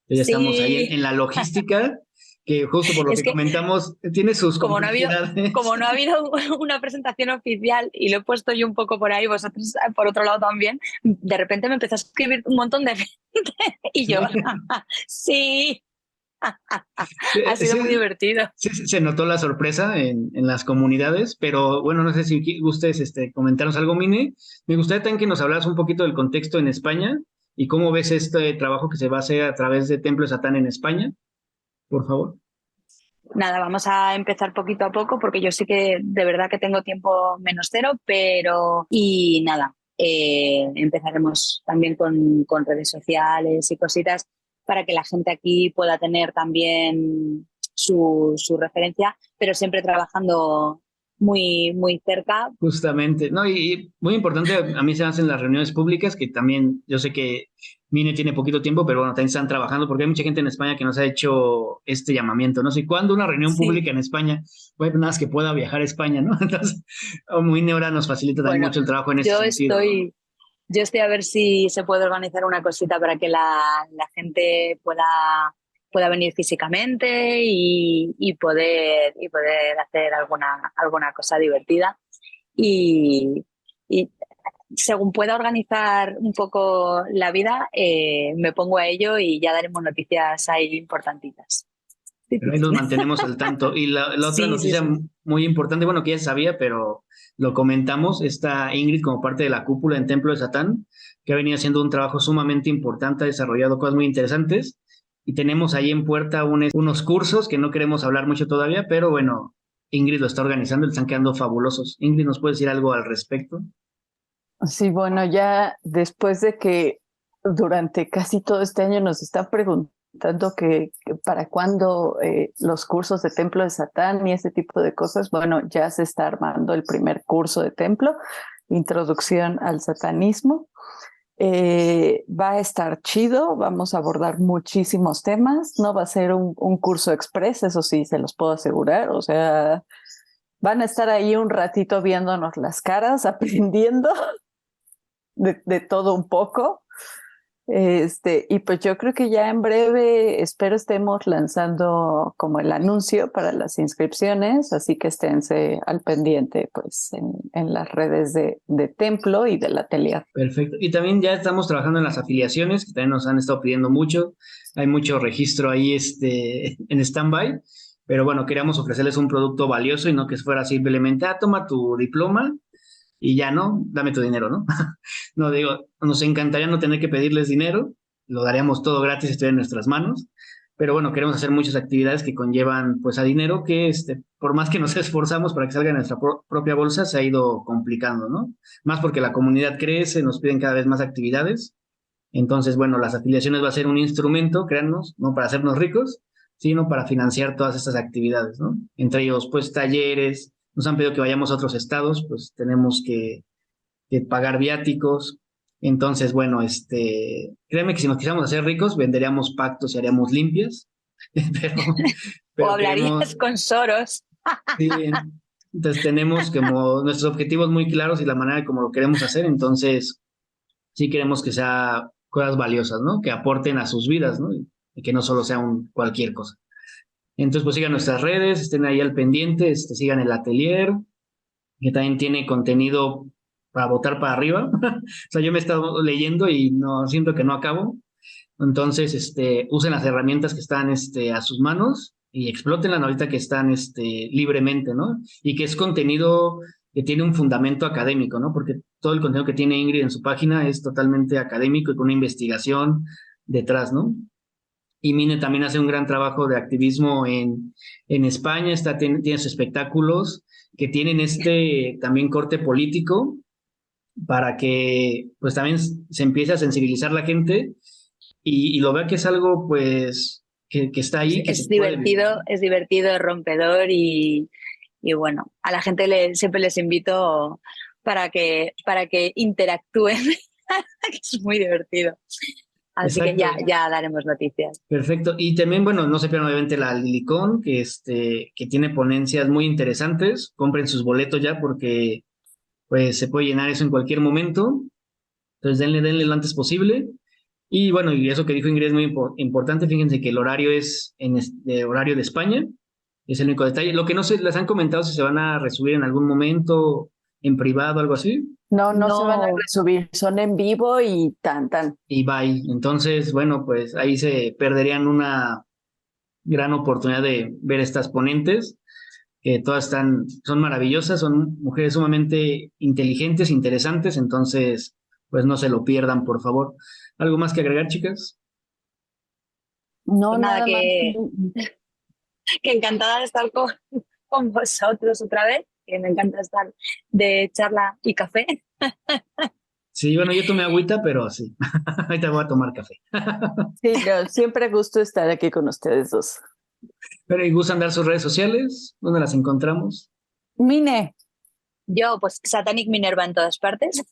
ya estamos ahí en, Sí, en la logística, que justo por lo es que que comentamos, tiene sus como no ha habido, complejidades. como no ha habido una presentación oficial y lo he puesto yo un poco por ahí, vosotros por otro lado también, de repente me empezó a escribir un montón de gente y yo, Sí, sí, ha sí, sido muy sí, divertido. sí, se notó la sorpresa en las comunidades, pero bueno, no sé si gustes comentarnos algo, Mine. Me gustaría también que nos hablas un poquito del contexto en España y cómo ves este trabajo que se va a hacer a través de Templo de Satán en España, por favor. Nada, vamos a empezar poquito a poco porque yo sí que de verdad que tengo tiempo menos cero, pero y nada, empezaremos también con redes sociales y cositas para que la gente aquí pueda tener también su referencia, pero siempre trabajando muy, muy cerca. Justamente, no, y muy importante, a mí se hacen las reuniones públicas, que también yo sé que Mine tiene poquito tiempo, pero bueno, también están trabajando porque hay mucha gente en España que nos ha hecho este llamamiento, no sé cuándo una reunión Sí, pública en España, bueno, nada más que pueda viajar a España, ¿no? Entonces, Mine ahora nos facilita también bueno, mucho el trabajo en ese yo sentido, ¿no? estoy, yo estoy a ver si se puede organizar una cosita para que la gente pueda venir físicamente y poder hacer alguna cosa divertida. Y, y según pueda organizar un poco la vida, me pongo a ello y ya daremos noticias ahí importantitas. Sí, Pero sí, ahí nos sí. mantenemos al tanto. Y la otra Sí, sí, noticia sí. muy importante, bueno, que ya se sabía, pero lo comentamos, está Ingrid como parte de la cúpula en Templo de Satán, que ha venido haciendo un trabajo sumamente importante, ha desarrollado cosas muy interesantes. Y tenemos ahí en puerta unos cursos que no queremos hablar mucho todavía, pero bueno, Ingrid lo está organizando y están quedando fabulosos. Ingrid, ¿nos puede decir algo al respecto? Sí, bueno, ya después de que durante casi todo este año nos están preguntando que para cuándo los cursos de Templo de Satán y ese tipo de cosas, bueno, ya se está armando el primer curso de Templo, Introducción al Satanismo. Va a estar chido, vamos a abordar muchísimos temas, no va a ser un curso express, eso sí, se los puedo asegurar, o sea, van a estar ahí un ratito viéndonos las caras, aprendiendo de todo un poco. Y pues yo creo que ya en breve espero estemos lanzando como el anuncio para las inscripciones, así que esténse al pendiente pues en las redes de Templo y del atelier. Perfecto. Y también ya estamos trabajando en las afiliaciones, que también nos han estado pidiendo mucho. Hay mucho registro ahí en stand-by, pero bueno, queríamos ofrecerles un producto valioso y no que fuera simplemente, toma tu diploma y ya no, dame tu dinero, ¿no? No digo, nos encantaría no tener que pedirles dinero, lo daríamos todo gratis si estuviera en nuestras manos, pero bueno, queremos hacer muchas actividades que conllevan pues a dinero que por más que nos esforzamos para que salga de nuestra propia bolsa, se ha ido complicando, ¿no? Más porque la comunidad crece, nos piden cada vez más actividades, entonces bueno, las afiliaciones va a ser un instrumento, créannos, no para hacernos ricos, sino para financiar todas estas actividades, ¿no? Entre ellos pues talleres, nos han pedido que vayamos a otros estados, pues tenemos que pagar viáticos. Entonces, bueno, créeme que si nos quisiéramos hacer ricos, venderíamos pactos y haríamos limpias. pero O hablarías queremos, con Soros. sí, entonces tenemos como nuestros objetivos muy claros y la manera como lo queremos hacer. Entonces, sí queremos que sea cosas valiosas, ¿no? Que aporten a sus vidas, ¿no? Y que no solo sea cualquier cosa. Entonces, pues sigan nuestras redes, estén ahí al pendiente, sigan el atelier, que también tiene contenido para botar para arriba. O sea, yo me he estado leyendo y no siento que no acabo. Entonces, usen las herramientas que están a sus manos y explótenlas ahorita que están libremente, ¿no? Y que es contenido que tiene un fundamento académico, ¿no? Porque todo el contenido que tiene Ingrid en su página es totalmente académico y con una investigación detrás, ¿no? Y Mine también hace un gran trabajo de activismo en España, tiene sus espectáculos que tienen también corte político para que pues también se empiece a sensibilizar la gente y lo vea que es algo pues que está ahí, que Es se puede vivir. divertido, es divertido, es rompedor y bueno, a la gente siempre les invito para que interactúen, que es muy divertido. Así Exacto. que ya daremos noticias. Perfecto. Y también, bueno, no se pierdan obviamente la Lilicon, que tiene ponencias muy interesantes. Compren sus boletos ya porque pues se puede llenar eso en cualquier momento. Entonces denle lo antes posible. Y bueno, y eso que dijo Ingrid es muy importante. Fíjense que el horario es horario de España. Es el único detalle. Lo que no sé, les han comentado si se van a resubir en algún momento en privado, algo así. No se van a resubir, son en vivo y tan. Y bye. Entonces, bueno, pues ahí se perderían una gran oportunidad de ver estas ponentes, que todas son maravillosas, son mujeres sumamente inteligentes, interesantes, entonces, pues no se lo pierdan, por favor. ¿Algo más que agregar, chicas? No, Pues nada, nada más. que encantada de estar con vosotros otra vez, que me encanta estar de charla y café. Sí, bueno, yo tomé agüita, pero sí, ahorita voy a tomar café. Sí, siempre gusto estar aquí con ustedes dos. Pero, ¿y gustan dar sus redes sociales? ¿Dónde las encontramos? Mine. Yo, pues, Satanic Minerva en todas partes.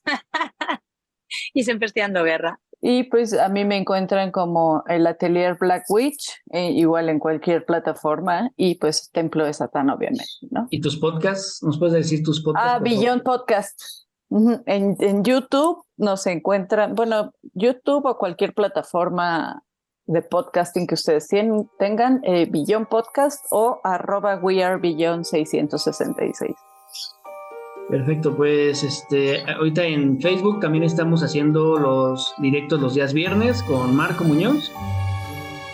Y siempre estoy dando guerra. Y pues a mí me encuentran como el Atelier Black Witch, igual en cualquier plataforma, y pues Templo de Satán, obviamente, ¿no? ¿Y tus podcasts? ¿Nos puedes decir tus podcasts? Beyond Podcast. En YouTube nos encuentran, bueno, YouTube o cualquier plataforma de podcasting que ustedes tengan, Beyond Podcast o @WeAreBeyond666. Perfecto, pues ahorita en Facebook también estamos haciendo los directos los días viernes con Marco Muñoz.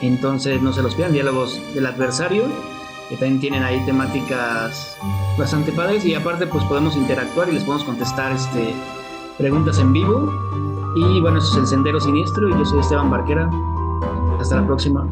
Entonces no se los pierdan, diálogos del adversario, que también tienen ahí temáticas bastante padres y aparte pues podemos interactuar y les podemos contestar preguntas en vivo. Y bueno, eso es El Sendero Siniestro y yo soy Esteban Barquera. Hasta la próxima.